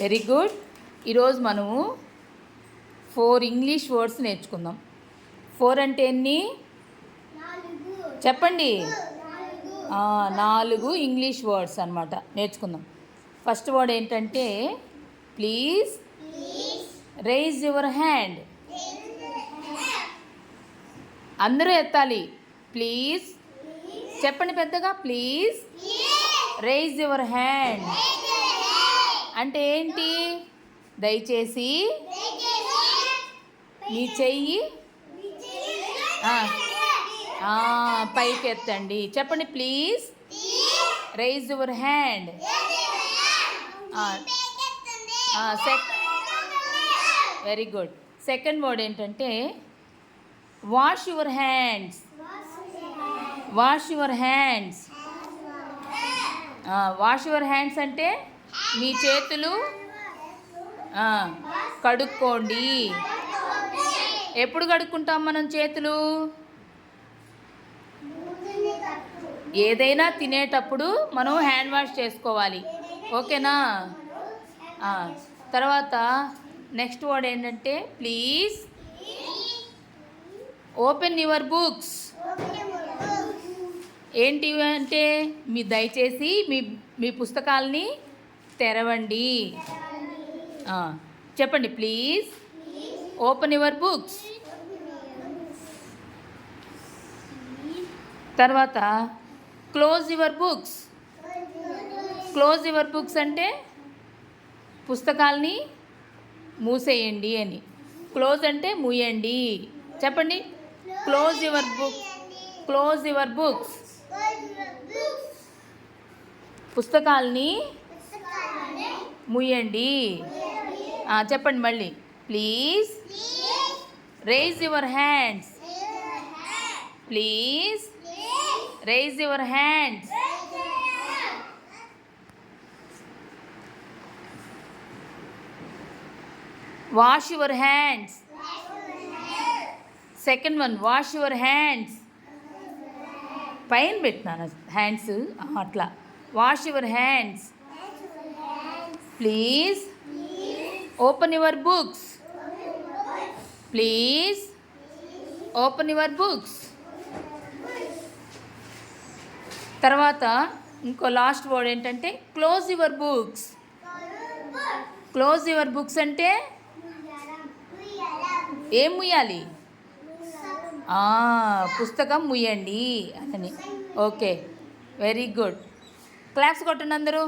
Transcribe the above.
Very good. ఈరోజు మనము 4 English words నేర్చుకుందాం. 4 అంటే ఎన్ని చెప్పండి? 4 ఇంగ్లీష్ వర్డ్స్ అన్నమాట నేర్చుకుందాం. ఫస్ట్ వర్డ్ ఏంటంటే ప్లీజ్ రైజ్ యువర్ హ్యాండ్. అందరూ ఎత్తాలి. ప్లీజ్ చెప్పండి పెద్దగా. ప్లీజ్ రైజ్ యువర్ హ్యాండ్ అంటే ఏంటి? దయచేసి మీ చెయ్యి పైకి ఎత్తండి. చెప్పండి please raise your hand. Very good. Second word ఏంటంటే wash your hands. Wash your hands. Wash your hands అంటే మీ చేతులు కడుక్కోండి. ఎప్పుడు కడుక్కుంటాం మనం చేతులు? ఏదైనా తినేటప్పుడు మనం హ్యాండ్ వాష్ చేసుకోవాలి. ఓకేనా? తర్వాత నెక్స్ట్ వర్డ్ ఏంటంటే ప్లీజ్ ఓపెన్ యువర్ బుక్స్. ఏంటి అంటే మీ దయచేసి మీ పుస్తకాలని తెరవండి. చెప్పండి ప్లీజ్ ఓపెన్ యువర్ బుక్స్. తర్వాత close your books. Close your books అంటే పుస్తకాలని మూసేయండి అని. క్లోజ్ అంటే మూయండి. చెప్పండి close your book. Close your books. పుస్తకాలని మూయండి. చెప్పండి మళ్ళీ. Please raise your hands. Please raise your hands. Wash your hands. Second one wash your hands. పైన పెట్టినాను హ్యాండ్స్ అట్లా. Wash your hands. Please open your books. Please open your books. తర్వాత ఇంకో last word ఏంటంటే close your books. Close your books అంటే ఏం ముయ్యాలి? పుస్తకం ముయ్యండి అని. Okay, very good. క్లాప్స్ కొట్టండి అందరూ.